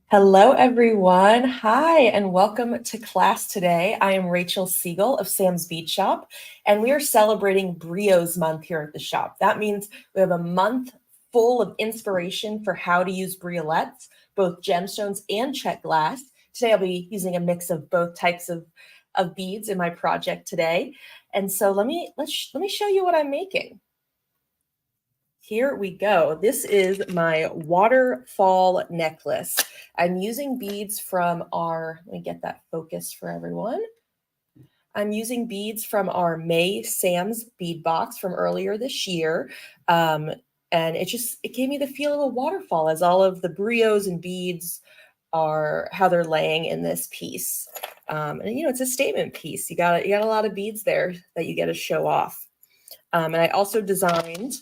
Hello, everyone. Hi, and welcome to class today. I am Rachel Siegel of Sam's Bead Shop, and we are celebrating Brio's month here at the shop. That means we have a month full of inspiration for how to use briolettes, both gemstones and check glass. Today, I'll be using a mix of both types of beads in my project today. And so let me show you what I'm making. Here we go. This is my waterfall necklace. I'm using beads from let me get that focus for everyone. I'm using beads from our May Sam's bead box from earlier this year. And it gave me the feel of a waterfall as all of the brios and beads are how they're laying in this piece. And it's a statement piece. You got a lot of beads there that you get to show off. And I also designed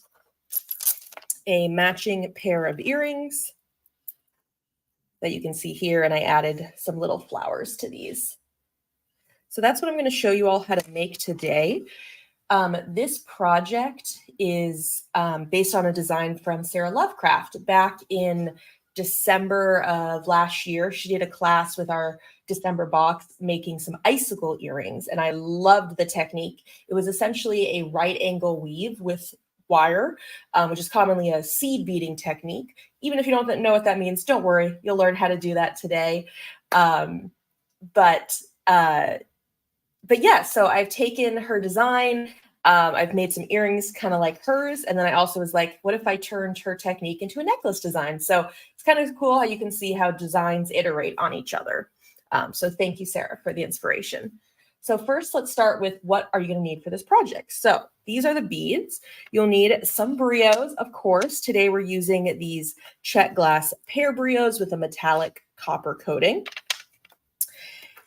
a matching pair of earrings that you can see here, and I added some little flowers to these. So that's what I'm going to show you all how to make today. This project is based on a design from Sarah Lovecraft. Back in December of last year, she did a class with our December box making some icicle earrings, and I loved the technique. It was essentially a right angle weave with wire, which is commonly a seed beading technique. Even if you don't know what that means, don't worry, you'll learn how to do that today. But yeah, so I've taken her design, I've made some earrings kind of like hers, and then I also was like, what if I turned her technique into a necklace design? So it's kind of cool how you can see how designs iterate on each other. So thank you, Sarah, for the inspiration. So first, let's start with what are you going to need for this project? So these are the beads. You'll need some brios, of course. Today we're using these check glass pear brios with a metallic copper coating.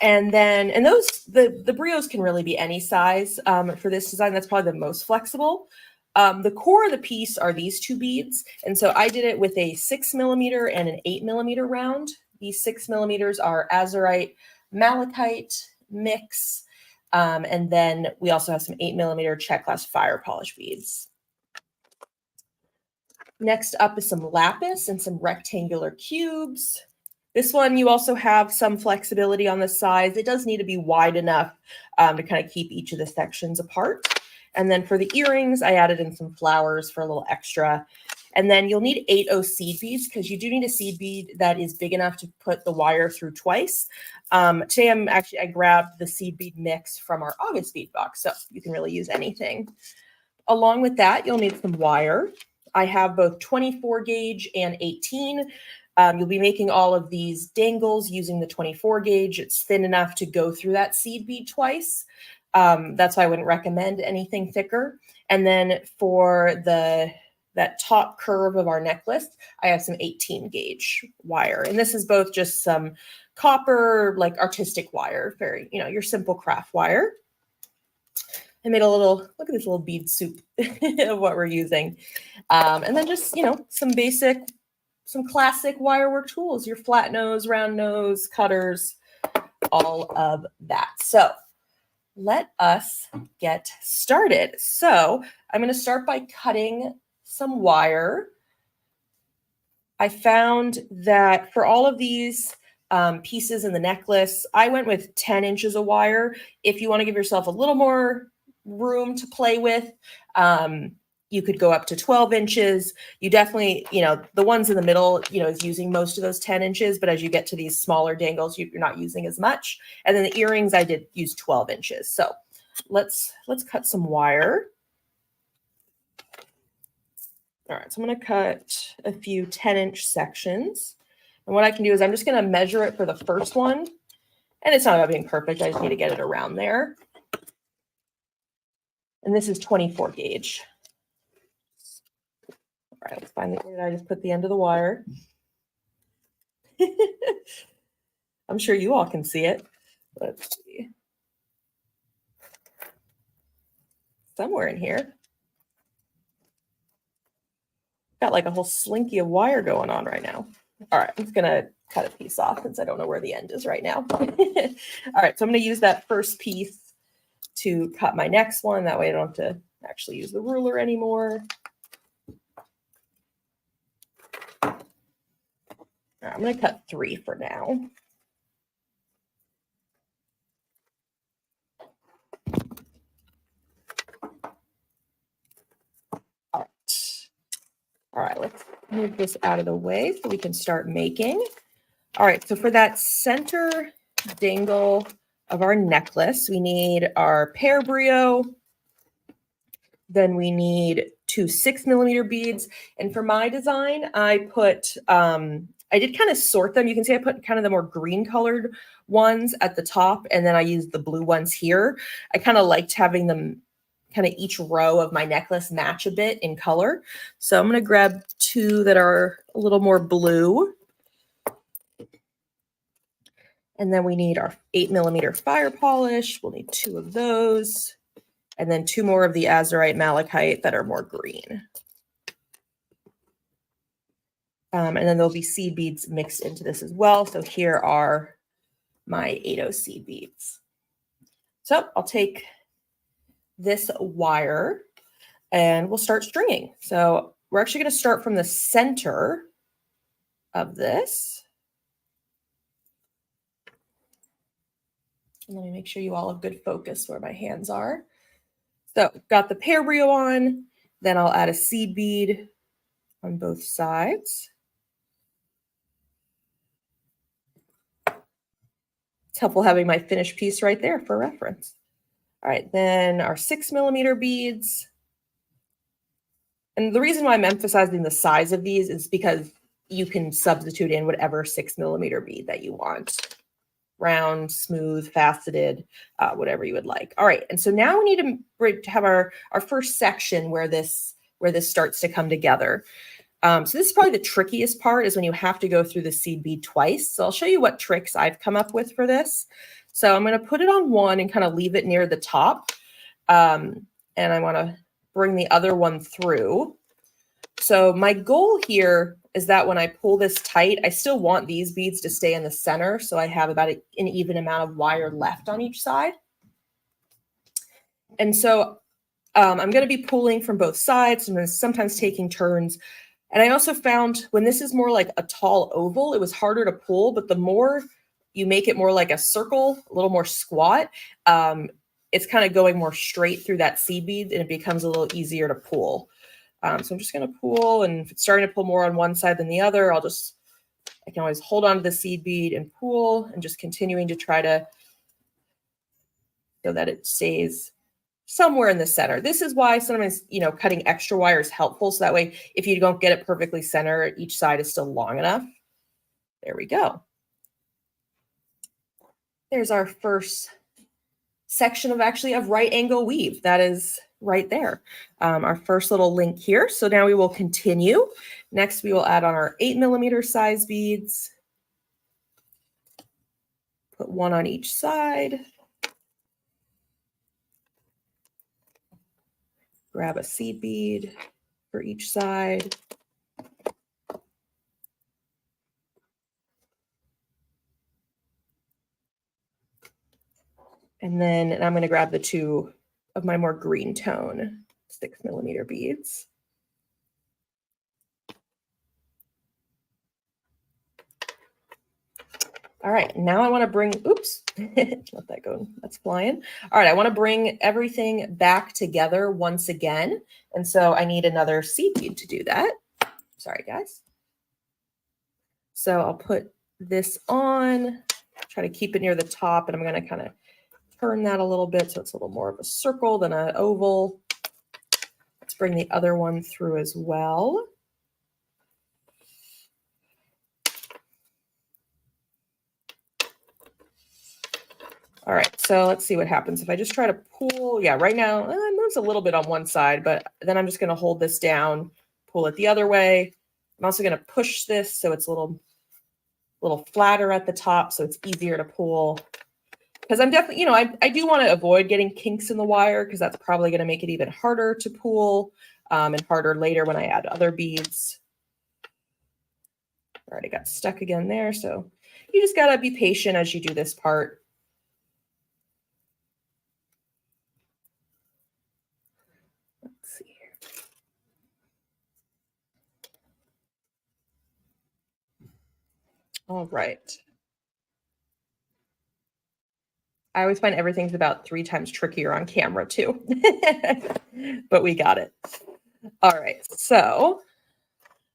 And then, the brios can really be any size for this design. That's probably the most flexible. The core of the piece are these two beads. And so I did it with a 6mm and an 8mm round. These 6mm are azurite, malachite mix. And then we also have some 8mm check glass fire polish beads. Next up is some lapis and some rectangular cubes. This one, you also have some flexibility on the sides. It does need to be wide enough to kind of keep each of the sections apart. And then for the earrings, I added in some flowers for a little extra. And then you'll need 8/0 seed beads because you do need a seed bead that is big enough to put the wire through twice. Today, I grabbed the seed bead mix from our August bead box, so you can really use anything. Along with that, you'll need some wire. I have both 24 gauge and 18. You'll be making all of these dangles using the 24 gauge. It's thin enough to go through that seed bead twice. That's why I wouldn't recommend anything thicker. And then for that top curve of our necklace, I have some 18 gauge wire. And this is both just some copper, like artistic wire, very, your simple craft wire. I made look at this little bead soup of what we're using. And then just, some classic wirework tools, your flat nose, round nose, cutters, all of that. So let us get started. So I'm going to start by cutting some wire. I found that for all of these pieces in the necklace, I went with 10 inches of wire. If you want to give yourself a little more room to play with, you could go up to 12 inches. You definitely, the ones in the middle, is using most of those 10 inches, but as you get to these smaller dangles, you're not using as much. And then the earrings, I did use 12 inches. So let's cut some wire. All right, so I'm going to cut a few 10-inch sections. And what I can do is I'm just going to measure it for the first one. And it's not about being perfect. I just need to get it around there. And this is 24 gauge. All right, let's find where did I just put the end of the wire. I'm sure you all can see it. Let's see. Somewhere in here. Got like a whole slinky of wire going on right now. All right, I'm just gonna cut a piece off since I don't know where the end is right now. All right, so I'm gonna use that first piece to cut my next one. That way I don't have to actually use the ruler anymore. All I'm going to cut 3 for now. All right, let's move this out of the way so we can start making. All right, so for that center dangle of our necklace, we need our pear brio. Then we need 2 6mm beads. And for my design, I put, I did kind of sort them. You can see I put kind of the more green colored ones at the top, and then I used the blue ones here. I kind of liked having them kind of each row of my necklace match a bit in color. So I'm going to grab 2 that are a little more blue. And then we need our 8mm fire polish. We'll need 2 of those. And then 2 more of the azurite malachite that are more green. And then there'll be seed beads mixed into this as well. So here are my 80 seed beads. So I'll take this wire and we'll start stringing. So we're actually going to start from the center of this. And let me make sure you all have good focus where my hands are. So got the pear brio on, then I'll add a seed bead on both sides. It's helpful having my finished piece right there for reference. All right, then our 6mm beads. And the reason why I'm emphasizing the size of these is because you can substitute in whatever 6mm bead that you want. Round, smooth, faceted, whatever you would like. All right, and so now we need to have our first section where this starts to come together. So this is probably the trickiest part, is when you have to go through the seed bead twice. So I'll show you what tricks I've come up with for this. So I'm going to put it on one and kind of leave it near the top. And I want to bring the other one through. So my goal here is that when I pull this tight, I still want these beads to stay in the center. So I have about an even amount of wire left on each side. And so I'm going to be pulling from both sides and sometimes taking turns. And I also found when this is more like a tall oval, it was harder to pull, but the more you make it more like a circle, a little more squat, it's kind of going more straight through that seed bead and it becomes a little easier to pull. So I'm just going to pull, and if it's starting to pull more on one side than the other, I can always hold on to the seed bead and pull, and just continuing to try to, so that it stays somewhere in the center. This is why sometimes, cutting extra wire is helpful. So that way, if you don't get it perfectly center, each side is still long enough. There we go. There's our first section of right angle weave. That is right there. Our first little link here. So now we will continue. Next, we will add on our 8mm size beads. Put 1 on each side. Grab a seed bead for each side. And then I'm going to grab the 2 of my more green tone 6mm beads. All right, now I want to bring, oops, let that go, that's flying. All right, I want to bring everything back together once again. And so I need another seed bead to do that. Sorry, guys. So I'll put this on, try to keep it near the top, and I'm going to kind of turn that a little bit so it's a little more of a circle than an oval. Let's bring the other one through as well. All right, so let's see what happens. If I just try to pull, yeah, right now it moves a little bit on one side, but then I'm just going to hold this down, pull it the other way. I'm also going to push this so it's a little flatter at the top so it's easier to pull. Because I'm definitely, I do want to avoid getting kinks in the wire because that's probably going to make it even harder to pull and harder later when I add other beads. All right, I got stuck again there. So you just got to be patient as you do this part. Let's see here. All right. I always find everything's about 3 times trickier on camera too, but we got it. All right, so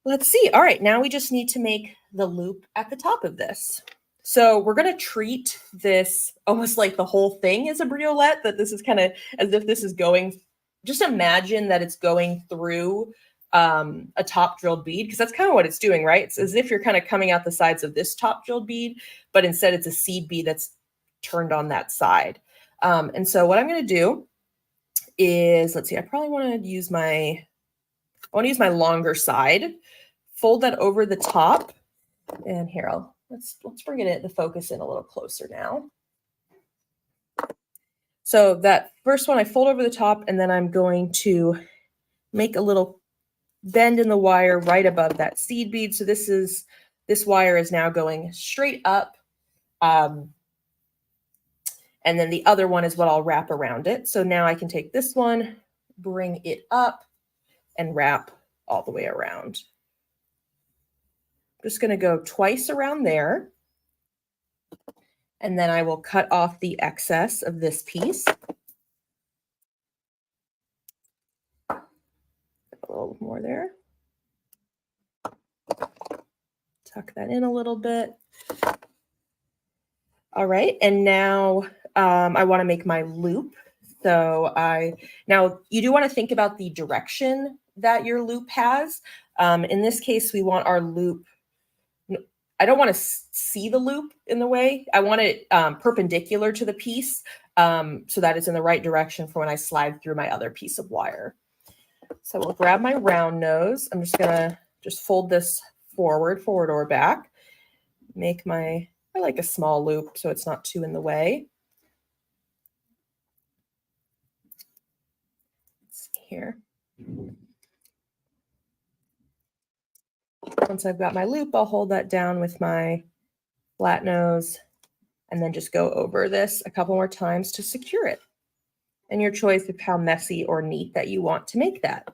let's see. All right, now we just need to make the loop at the top of this. So we're going to treat this almost like the whole thing is a briolette, that this is kind of as if this is going, just imagine that it's going through a top drilled bead, because that's kind of what it's doing, right? It's as if you're kind of coming out the sides of this top drilled bead, but instead it's a seed bead that's turned on that side. And so what I'm going to do is, let's see, I probably want to use my longer side, fold that over the top, and here let's bring it in, the focus in a little closer now. So that first one I fold over the top, and then I'm going to make a little bend in the wire right above that seed bead. So this wire is now going straight up. And then the other one is what I'll wrap around it. So now I can take this one, bring it up, and wrap all the way around. I'm just going to go twice around there. And then I will cut off the excess of this piece. A little more there. Tuck that in a little bit. All right, and now I want to make my loop. So now you do want to think about the direction that your loop has. In this case, we want our loop, I don't want to see the loop in the way. I want it perpendicular to the piece so that it's in the right direction for when I slide through my other piece of wire. So we'll grab my round nose. I'm just gonna fold this forward or back. Make I like a small loop so it's not too in the way. Let's see here. Once I've got my loop, I'll hold that down with my flat nose and then just go over this a couple more times to secure it. And your choice of how messy or neat that you want to make that.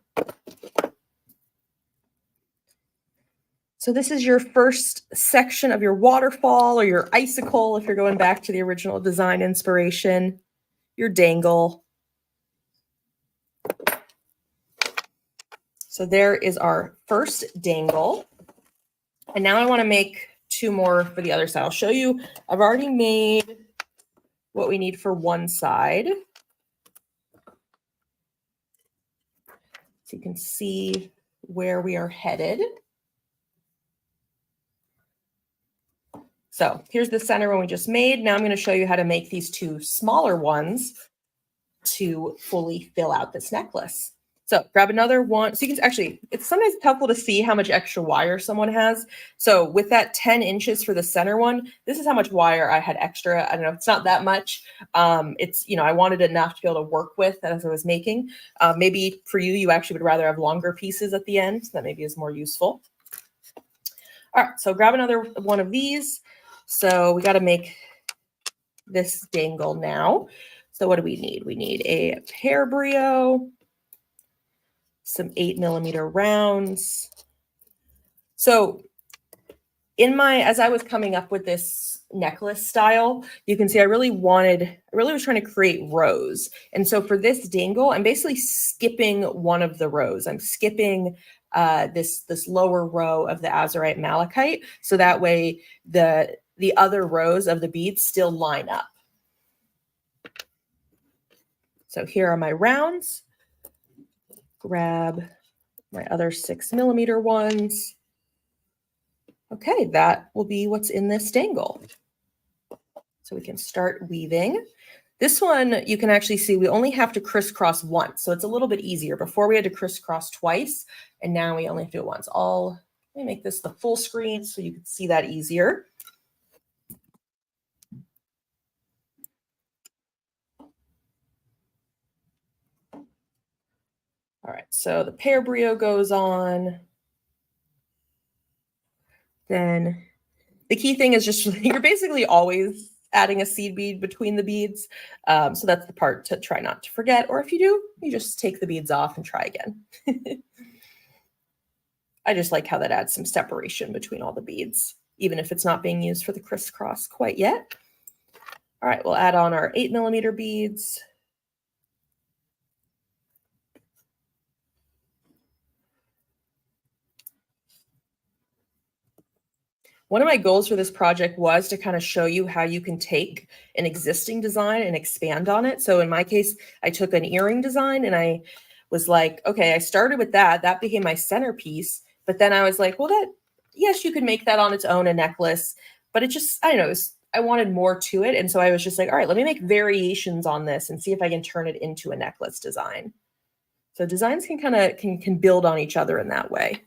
So this is your first section of your waterfall or your icicle, if you're going back to the original design inspiration, your dangle. So there is our first dangle. And now I want to make 2 more for the other side. I'll show you, I've already made what we need for one side. So you can see where we are headed. So here's the center one we just made. Now I'm going to show you how to make these 2 smaller ones to fully fill out this necklace. So grab another one. So you can actually, it's sometimes helpful to see how much extra wire someone has. So with that 10 inches for the center one, this is how much wire I had extra. I don't know, it's not that much. It's, I wanted enough to be able to work with as I was making. Maybe for you, you actually would rather have longer pieces at the end. So that maybe is more useful. All right, so grab another one of these. So we got to make this dangle now. So what do we need? We need a pear brio, some 8mm rounds. So as I was coming up with this necklace style, you can see I really was trying to create rows. And so for this dangle, I'm basically skipping one of the rows. I'm skipping this lower row of the azurite malachite. So that way the other rows of the beads still line up. So here are my rounds. Grab my other 6mm ones. Okay, that will be what's in this dangle. So we can start weaving. This one, you can actually see we only have to crisscross once, so it's a little bit easier. Before we had to crisscross twice, and now we only have to do it once. Let me make this the full screen so you can see that easier. All right, so the pear brio goes on. Then the key thing is just you're basically always adding a seed bead between the beads. So that's the part to try not to forget. Or if you do, you just take the beads off and try again. I just like how that adds some separation between all the beads. even if it's not being used for the crisscross quite yet. All right, we'll add on our 8mm beads. One of my goals for this project was to kind of show you how you can take an existing design and expand on it. So in my case, I took an earring design and I was like, okay, I started with that. That became my centerpiece. But then I was like, well, yes, you could make that on its own, a necklace. But it just, I don't know, I wanted more to it. And so I was just like, all right, let me make variations on this and see if I can turn it into a necklace design. So designs can kind of can build on each other in that way.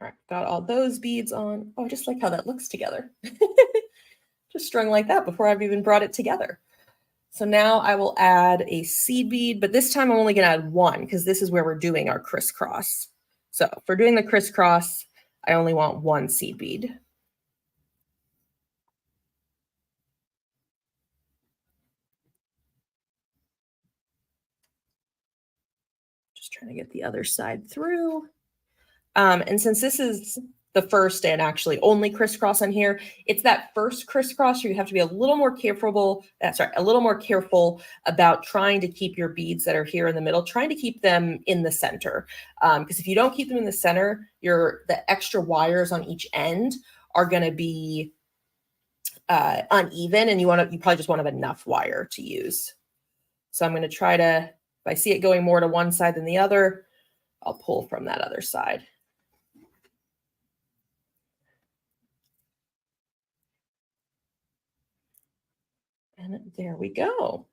All right, got all those beads on. Oh, I just like how that looks together. Just strung like that before I've even brought it together. So now I will add a seed bead, but this time I'm only going to add one because this is where we're doing our crisscross. So for doing the crisscross, I only want one seed bead. Just trying to get the other side through. And since this is the first and actually only crisscross on here, it's that first crisscross where you have to be a little more careful. A little more careful about trying to keep your beads that are here in the middle, trying to keep them in the center. Because if you don't keep them in the center, the extra wires on each end are going to be uneven, and you probably just won't have enough wire to use. So I'm going to try to, if I see it going more to one side than the other, I'll pull from that other side. And there we go.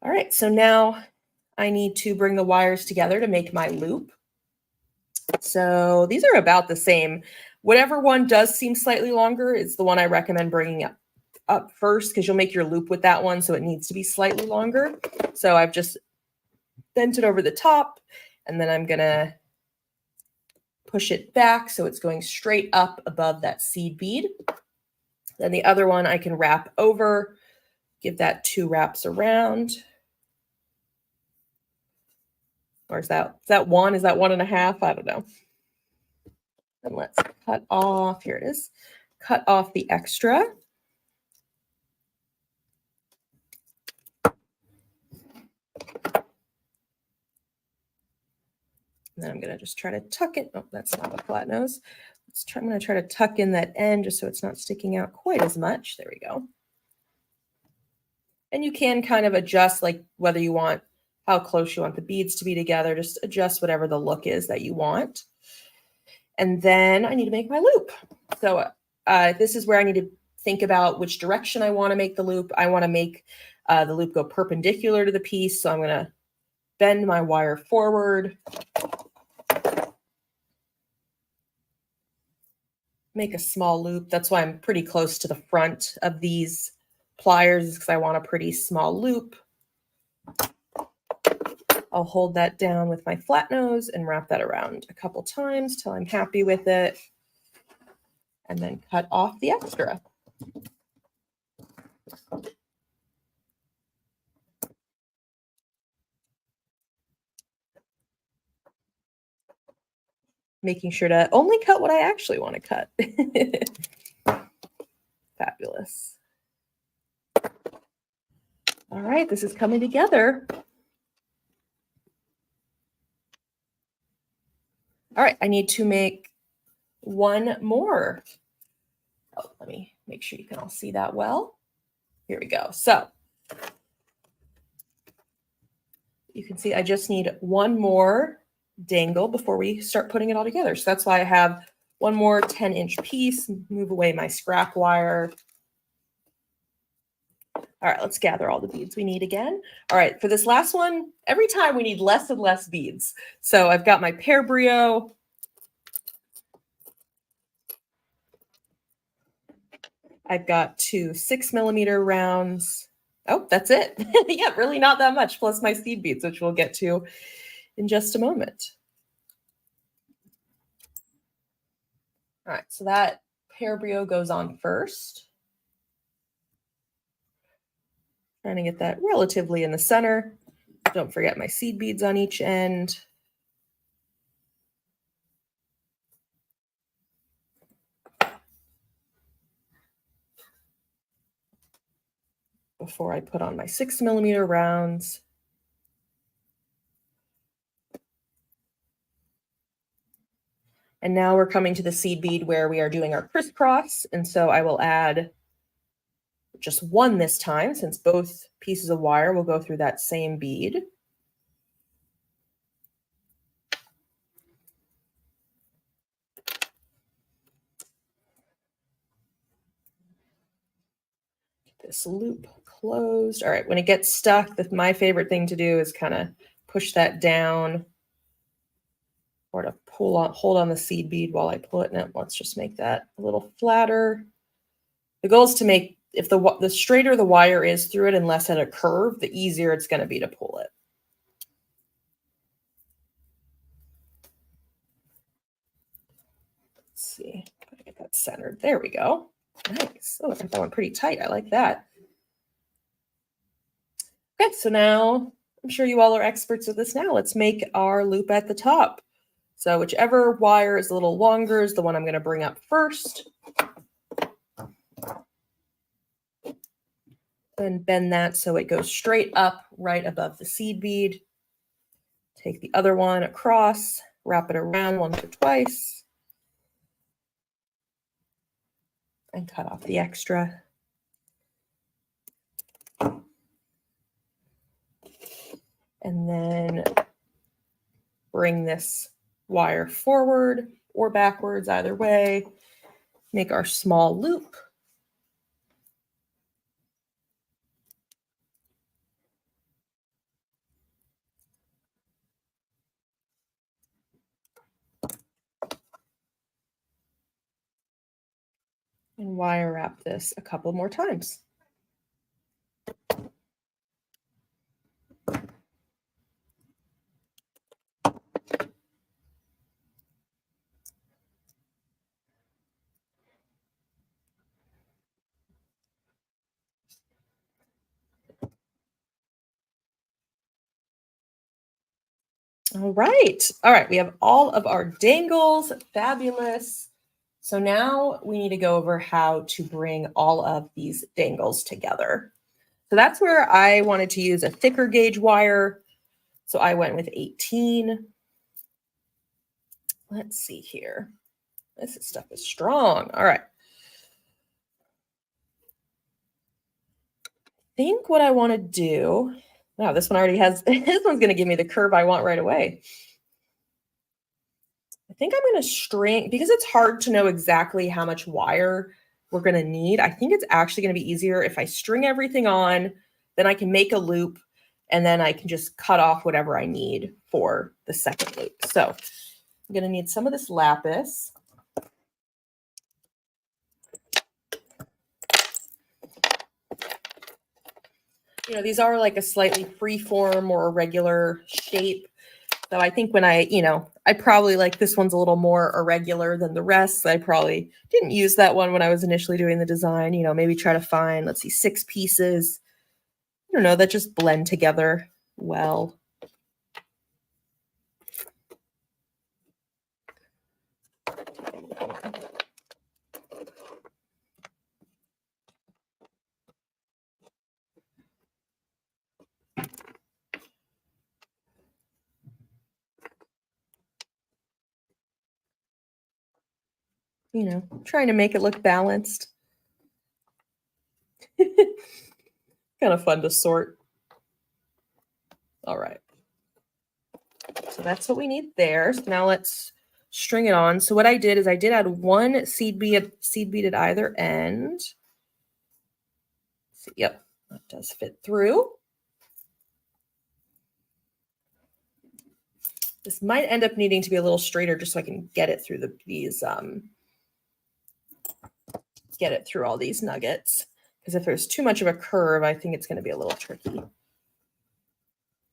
All right, so now I need to bring the wires together to make my loop. So these are about the same. Whatever one does seem slightly longer is the one I recommend bringing up first, because you'll make your loop with that one, so it needs to be slightly longer. So I've just bent it over the top, and then I'm gonna push it back so it's going straight up above that seed bead. Then the other one I can wrap over, give that 2 wraps around. Or is that one? Is that 1.5? I don't know. And let's cut off, here it is, cut off the extra. And then I'm going to just try to tuck it. Oh, that's not a flat nose. I'm going to try to tuck in that end just so it's not sticking out quite as much. There we go. And you can kind of adjust, like whether you want, how close you want the beads to be together. Just adjust whatever the look is that you want. And then I need to make my loop. So this is where I need to think about which direction I want to make the loop. I want to make the loop go perpendicular to the piece. So I'm going to bend my wire forward. Make a small loop. That's why I'm pretty close to the front of these pliers, because I want a pretty small loop. I'll hold that down with my flat nose and wrap that around a couple times till I'm happy with it. And then cut off the extra. Making sure to only cut what I actually want to cut. Fabulous. All right, this is coming together. All right, I need to make one more. Oh, let me make sure you can all see that well. Here we go. So you can see I just need one more dangle before we start putting it all together. So that's why I have one more 10-inch piece. Move away my scrap wire. All right, let's gather all the beads we need again. All right, for this last one, every time we need less and less beads. So I've got my pear brio. I've got 2 6mm rounds. Oh, that's it. Yeah, really not that much, plus my seed beads, which we'll get to in just a moment. All right, so that hair Brio goes on first. Trying to get that relatively in the center. Don't forget my seed beads on each end. Before I put on my 6mm rounds. And now we're coming to the seed bead where we are doing our crisscross. And so I will add just one this time, since both pieces of wire will go through that same bead. Get this loop closed. All right, when it gets stuck, my favorite thing to do is kind of push that down, or to hold on the seed bead while I pull it. Now let's just make that a little flatter. The goal is to make, if the straighter the wire is through it and less at a curve, the easier it's going to be to pull it. Let's see, get that centered. There we go. Nice. Oh, I think that went pretty tight. I like that. Okay, so now I'm sure you all are experts at this now. Let's make our loop at the top. So whichever wire is a little longer is the one I'm going to bring up first. Then bend that so it goes straight up right above the seed bead. Take the other one across, wrap it around once or twice, and cut off the extra. And then bring this wire forward or backwards, either way. Make our small loop. And wire wrap this a couple more times. All right, we have all of our dangles. Fabulous. So now we need to go over how to bring all of these dangles together. So that's where I wanted to use a thicker gauge wire. So I went with 18. Let's see here. This stuff is strong. All right. I think what I want to do, wow, this one already has, this one's going to give me the curve I want right away. I think I'm going to string, because it's hard to know exactly how much wire we're going to need. I think it's actually going to be easier if I string everything on, then I can make a loop, and then I can just cut off whatever I need for the second loop. So I'm going to need some of this lapis. You know, these are like a slightly free-form or irregular shape. So I think when I probably like this one's a little more irregular than the rest. So I probably didn't use that one when I was initially doing the design. You know, maybe try to find, let's see, 6 pieces, I don't know, that just blend together well. You know, trying to make it look balanced. Kind of fun to sort. All right. So that's what we need there. So now let's string it on. So what I did is I did add one seed bead at either end. So, yep, that does fit through. This might end up needing to be a little straighter just so I can get it through get it through all these nuggets. Because if there's too much of a curve, I think it's going to be a little tricky.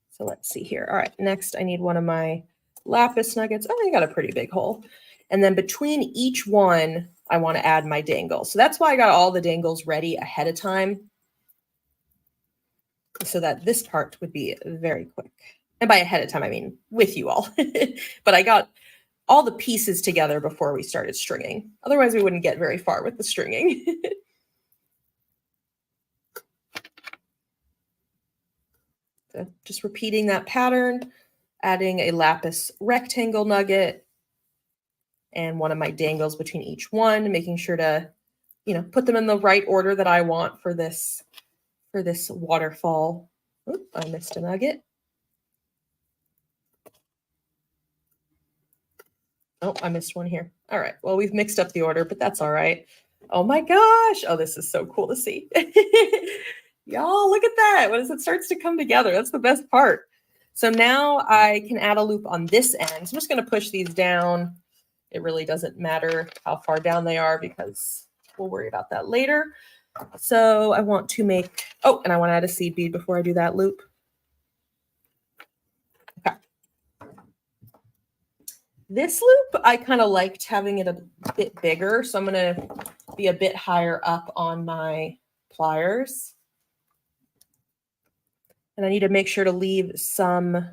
So let's see here. All right, next I need one of my lapis nuggets. Oh, I got a pretty big hole. And then between each one, I want to add my dangle. So that's why I got all the dangles ready ahead of time, so that this part would be very quick. And by ahead of time, I mean with you all. But I got all the pieces together before we started stringing. Otherwise, we wouldn't get very far with the stringing. So just repeating that pattern, adding a lapis rectangle nugget and one of my dangles between each one, making sure to, put them in the right order that I want for this waterfall. Oop, I missed a nugget. Oh, I missed one here. All right. Well, we've mixed up the order, but that's all right. Oh my gosh. Oh, this is so cool to see. Y'all, look at that. As it starts to come together, that's the best part. So now I can add a loop on this end. So I'm just going to push these down. It really doesn't matter how far down they are because we'll worry about that later. So I want to make, and I want to add a seed bead before I do that loop. Okay. This loop, I kind of liked having it a bit bigger. So I'm going to be a bit higher up on my pliers. And I need to make sure to leave some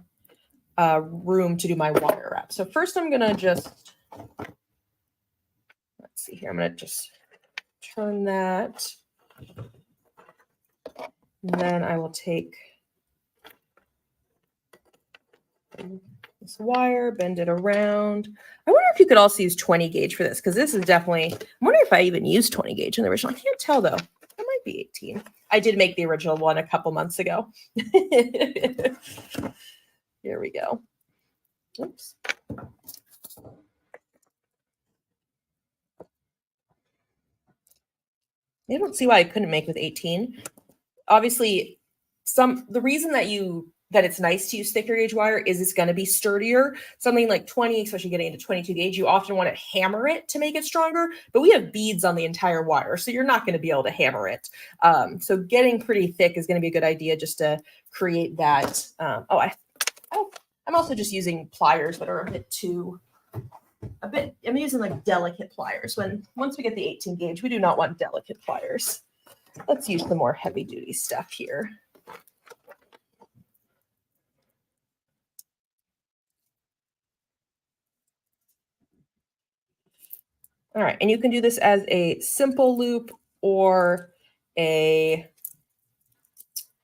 room to do my wire wrap. So first I'm going to just, let's see here. I'm going to just turn that. And then I will take this wire, bend it around. I wonder if you could also use 20 gauge for this, because this is definitely, I'm wondering if I even used 20 gauge in the original. I can't tell though. It might be 18. I did make the original one a couple months ago. Here we go. Oops. I don't see why I couldn't make with 18. Obviously, the reason that it's nice to use thicker gauge wire is it's going to be sturdier. Something like 20, especially getting into 22 gauge, you often want to hammer it to make it stronger, but we have beads on the entire wire, so you're not going to be able to hammer it. So getting pretty thick is going to be a good idea just to create that. I'm also just using pliers that are I'm using like delicate pliers. Once we get the 18 gauge, we do not want delicate pliers. Let's use the more heavy duty stuff here. All right, and you can do this as a simple loop or a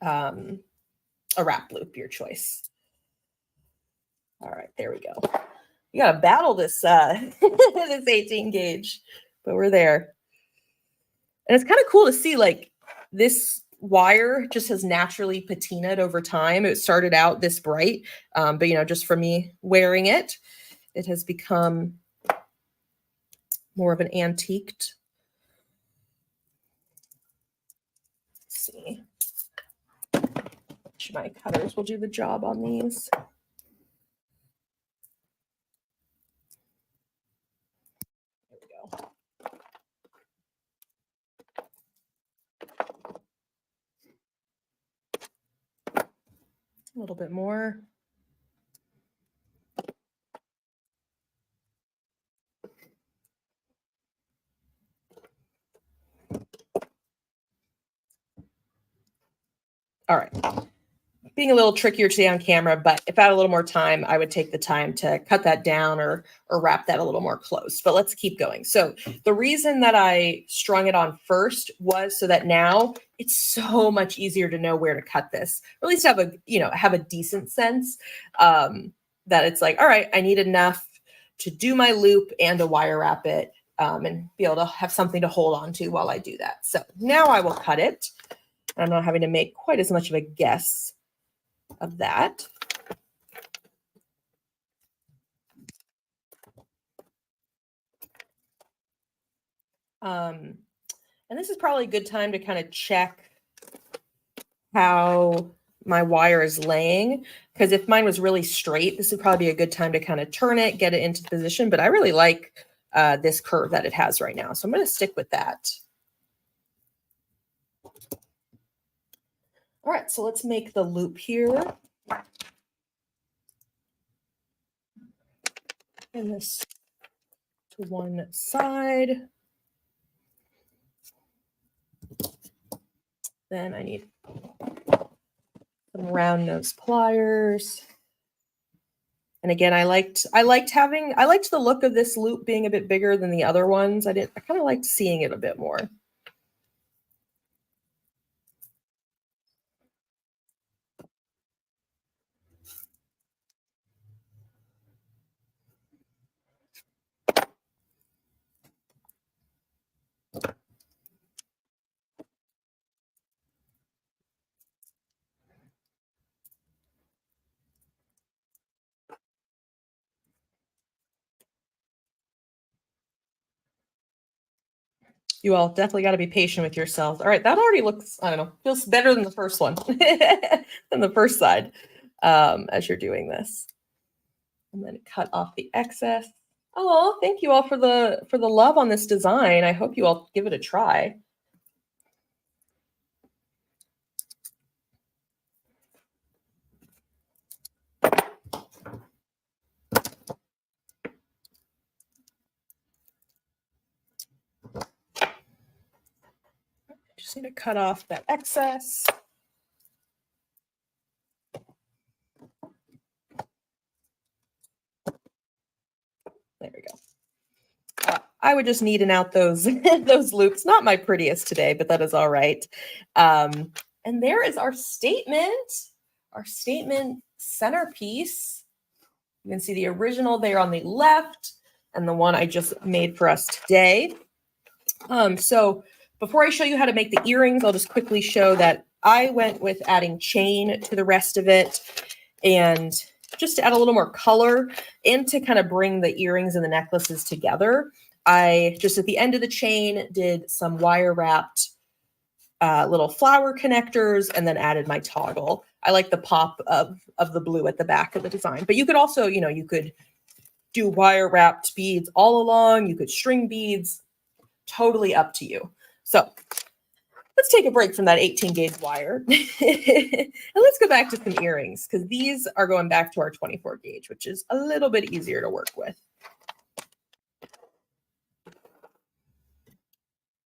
wrap loop, your choice. All right, there we go. You gotta battle this this 18 gauge, but we're there. And it's kind of cool to see, like, this wire just has naturally patinaed over time. It started out this bright, but just for me wearing it, it has become more of an antiqued. Let's see. My cutters will do the job on these. There we go. A little bit more. All right. Being a little trickier today on camera, but if I had a little more time, I would take the time to cut that down or wrap that a little more close. But let's keep going. So the reason that I strung it on first was so that now it's so much easier to know where to cut this, or at least have a decent sense that it's like, all right, I need enough to do my loop and to wire wrap it and be able to have something to hold on to while I do that. So now I will cut it. I'm not having to make quite as much of a guess of that. And this is probably a good time to kind of check how my wire is laying, because if mine was really straight, this would probably be a good time to kind of turn it, get it into position. But I really like this curve that it has right now, so I'm going to stick with that. All right, so let's make the loop here. And this to one side. Then I need some round nose pliers. And again, I liked the look of this loop being a bit bigger than the other ones. I kind of liked seeing it a bit more. You all definitely got to be patient with yourselves. All right, that already looks, I don't know, feels better than the first one, than the first side as you're doing this. And then cut off the excess. Oh, thank you all for the love on this design. I hope you all give it a try. Just need to cut off that excess. There we go. I would just neaten out those those loops. Not my prettiest today, but that is all right. And there is our statement centerpiece. You can see the original there on the left and the one I just made for us today. So before I show you how to make the earrings, I'll just quickly show that I went with adding chain to the rest of it, and just to add a little more color and to kind of bring the earrings and the necklaces together. I just at the end of the chain did some wire wrapped little flower connectors and then added my toggle. I like the pop of the blue at the back of the design, but you could also, you could do wire wrapped beads all along. You could string beads, totally up to you. So let's take a break from that 18 gauge wire and let's go back to some earrings, because these are going back to our 24 gauge, which is a little bit easier to work with.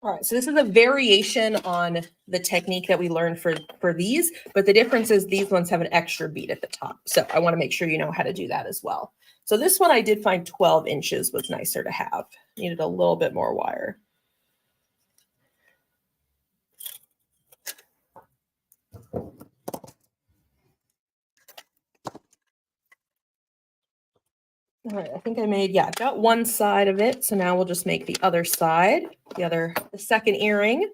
All right, so this is a variation on the technique that we learned for these, but the difference is these ones have an extra bead at the top. So I want to make sure you know how to do that as well. So this one I did find 12 inches was nicer to have. Needed a little bit more wire. All right, I think I made, got one side of it. So now we'll just make the other side, the second earring.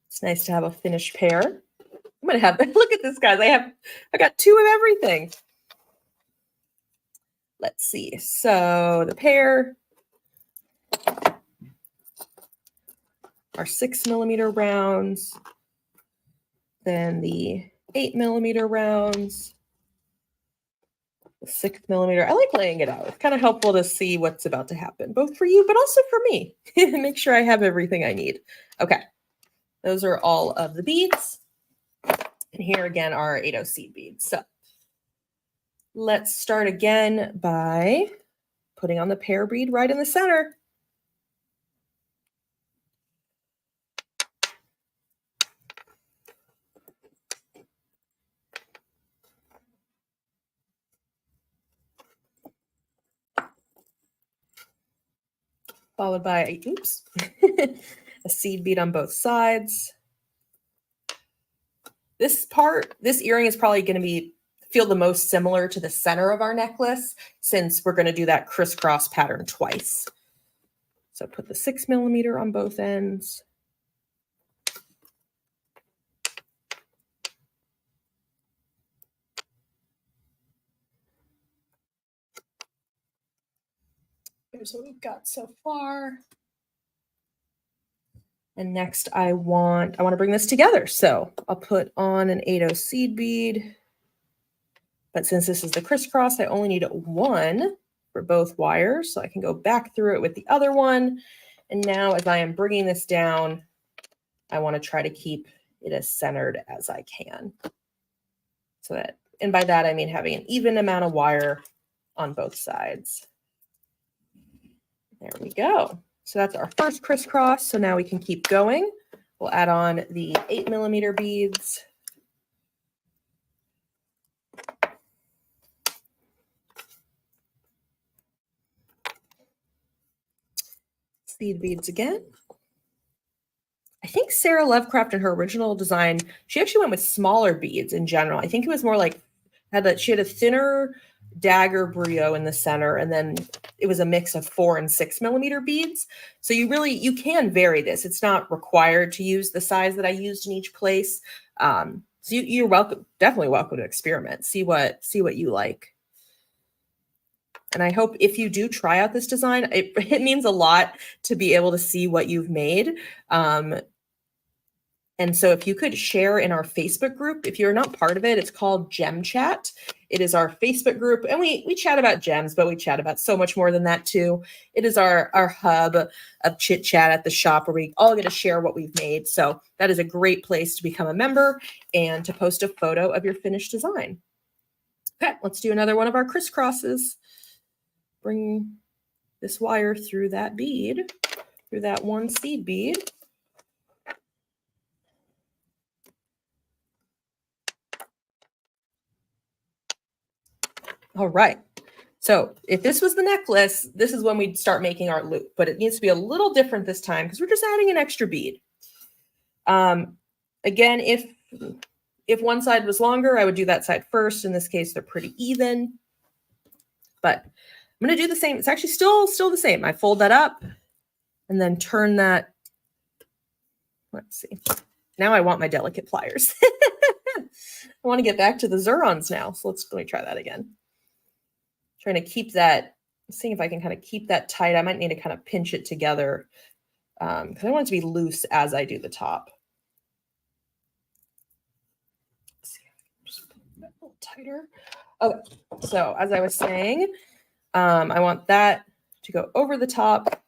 It's nice to have a finished pair. I'm going to have, look at this, guys. I got two of everything. Let's see. So the pair are 6mm rounds. Then the 8mm rounds. 6mm. I like laying it out. It's kind of helpful to see what's about to happen, both for you, but also for me. Make sure I have everything I need. Okay. Those are all of the beads. And here again are 80 seed beads. So let's start again by putting on the pear bead right in the center. Followed by, oops, a seed bead on both sides. This earring is probably going to feel the most similar to the center of our necklace, since we're going to do that crisscross pattern twice. So put the 6mm on both ends. Here's what we've got so far. And next I want to bring this together. So I'll put on an 80 seed bead. But since this is the crisscross, I only need one for both wires. So I can go back through it with the other one. And now as I am bringing this down, I want to try to keep it as centered as I can. So that, and by that I mean having an even amount of wire on both sides. There we go. So that's our first crisscross. So now we can keep going. We'll add on the 8mm beads. Seed beads again. I think Sarah Lovecraft in her original design, she actually went with smaller beads in general. I think it was more like she had a thinner dagger brio in the center, and then it was a mix of 4 and 6mm beads. So you can vary this. It's not required to use the size that I used in each place. So you're definitely welcome to experiment. See what you like. And I hope if you do try out this design, it means a lot to be able to see what you've made. And so if you could share in our Facebook group, if you're not part of it, it's called Gem Chat. It is our Facebook group, and we chat about gems, but we chat about so much more than that too. It is our hub of chit chat at the shop where we all get to share what we've made. So that is a great place to become a member and to post a photo of your finished design. Okay, let's do another one of our crisscrosses. Bring this wire through that bead, through that one seed bead. All right. So if this was the necklace, this is when we'd start making our loop, but it needs to be a little different this time because we're just adding an extra bead. Again, if one side was longer, I would do that side first. In this case, they're pretty even, but I'm going to do the same. It's actually still the same. I fold that up and then turn that. Let's see. Now I want my delicate pliers. I want to get back to the Zurons now. So let me try that again. Trying to keep that, seeing if I can kind of keep that tight. I might need to kind of pinch it together because I want it to be loose as I do the top. Let's see, just put that a little tighter. Okay, so as I was saying, I want that to go over the top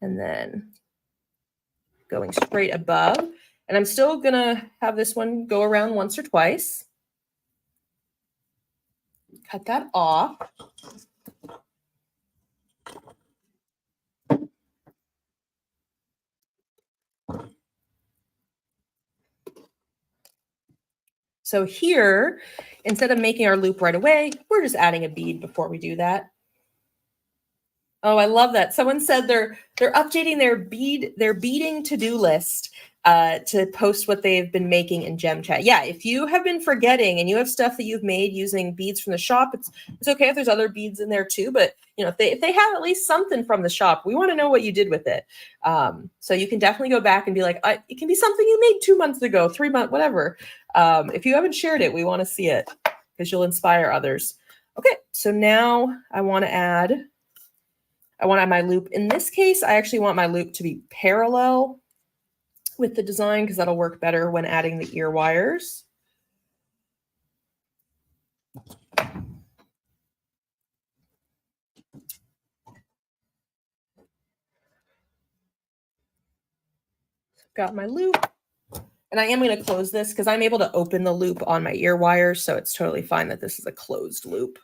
and then going straight above. And I'm still gonna have this one go around once or twice. Cut that off. So here, instead of making our loop right away, we're just adding a bead before we do that. Oh, I love that. Someone said they're updating their beading to-do list to post what they've been making in Gem Chat. Yeah, if you have been forgetting and you have stuff that you've made using beads from the shop, it's okay if there's other beads in there too. But if they have at least something from the shop, we want to know what you did with it. So you can definitely go back and be like, it can be something you made 2 months ago, 3 months, whatever. If you haven't shared it, we want to see it because you'll inspire others. Okay, so now I want to add my loop. In this case, I actually want my loop to be parallel with the design because that'll work better when adding the ear wires. Got my loop. And I am going to close this because I'm able to open the loop on my ear wires, so it's totally fine that this is a closed loop.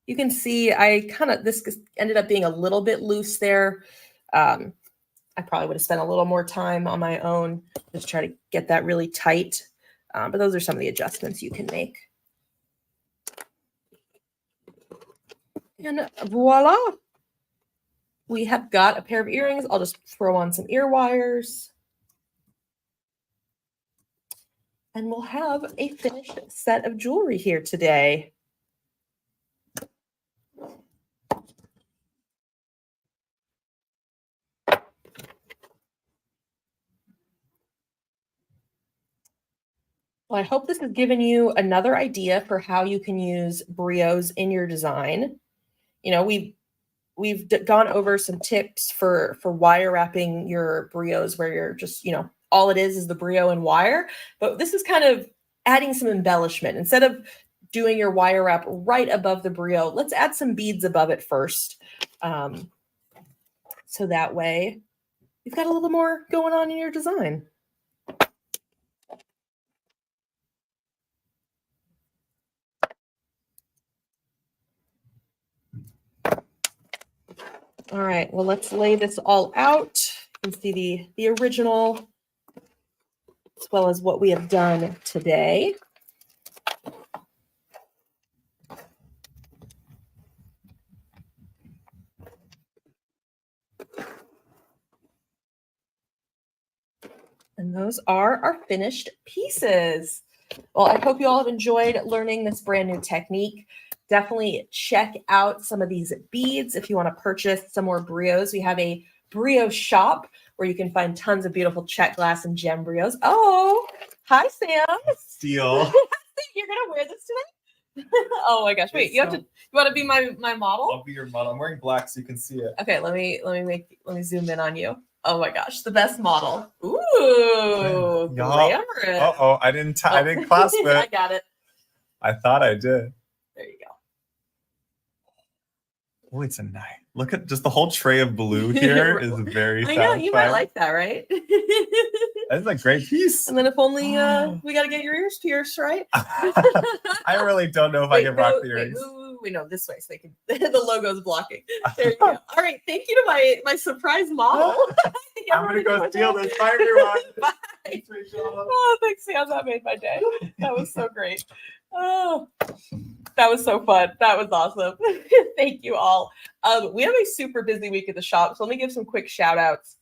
You can see this ended up being a little bit loose there. I probably would have spent a little more time on my own just try to get that really tight. But those are some of the adjustments you can make. And voila, we have got a pair of earrings. I'll just throw on some ear wires. And we'll have a finished set of jewelry here today. Well, I hope this has given you another idea for how you can use brios in your design. We've gone over some tips for wire wrapping your brios where you're just, all it is the brio and wire. But this is kind of adding some embellishment. Instead of doing your wire wrap right above the brio, let's add some beads above it first. So that way you've got a little more going on in your design. All right, well, let's lay this all out. You can see the original as well as what we have done today. And those are our finished pieces. Well, I hope you all have enjoyed learning this brand new technique. Definitely check out some of these beads if you want to purchase some more brios. We have a Brio shop where you can find tons of beautiful check glass and gem brios. Oh, hi, Sam. Steal. You're gonna wear this today? Oh my gosh! Wait, you want to be my model? I'll be your model. I'm wearing black so you can see it. Okay, let me zoom in on you. Oh my gosh, the best model. Ooh, glamorous. Uh-oh, I didn't clasp it. I got it. I thought I did. There you go. Oh, it's a nice. Look at just the whole tray of blue here is very I know, you might like that, right? That's a great piece. And then if only we got to get your ears pierced, right? I really don't know if I can rock the earrings. We know this way so they can. The logo's blocking. There you go. All right, thank you to my surprise model. I'm gonna go steal this. Bye, everyone. Bye. Oh, thanks, Sam. That made my day. That was so great. Oh, that was so fun. That was awesome. Thank you all. We have a super busy week at the shop, so let me give some quick shout outs.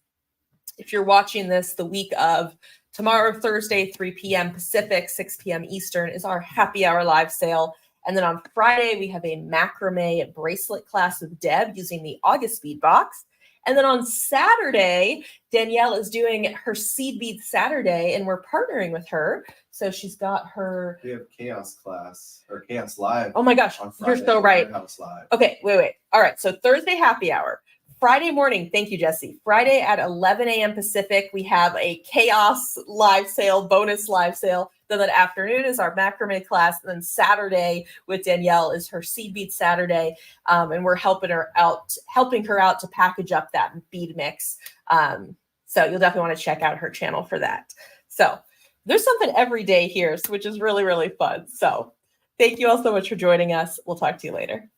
If you're watching this the week of tomorrow, Thursday, 3 p.m. Pacific, 6 p.m. Eastern is our happy hour live sale. And then on Friday, we have a macrame bracelet class with Deb using the August bead box. And then on Saturday, Danielle is doing her Seed Bead Saturday, and we're partnering with her. So she's got her... We have Chaos class, or Chaos Live. Oh my gosh, you're so right. Live. Okay, wait. All right, so Thursday happy hour. Friday morning, thank you, Jesse. Friday at 11 a.m. Pacific, we have a Chaos live sale, bonus live sale. Then that afternoon is our macrame class. And then Saturday with Danielle is her Seed Bead Saturday. And we're helping her out to package up that bead mix. So you'll definitely want to check out her channel for that. So there's something every day here, which is really, really fun. So thank you all so much for joining us. We'll talk to you later.